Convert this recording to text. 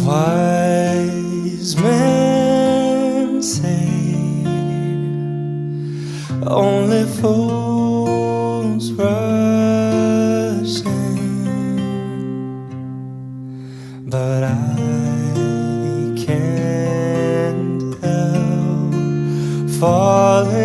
Wise men say only fools rush in, but I can't help falling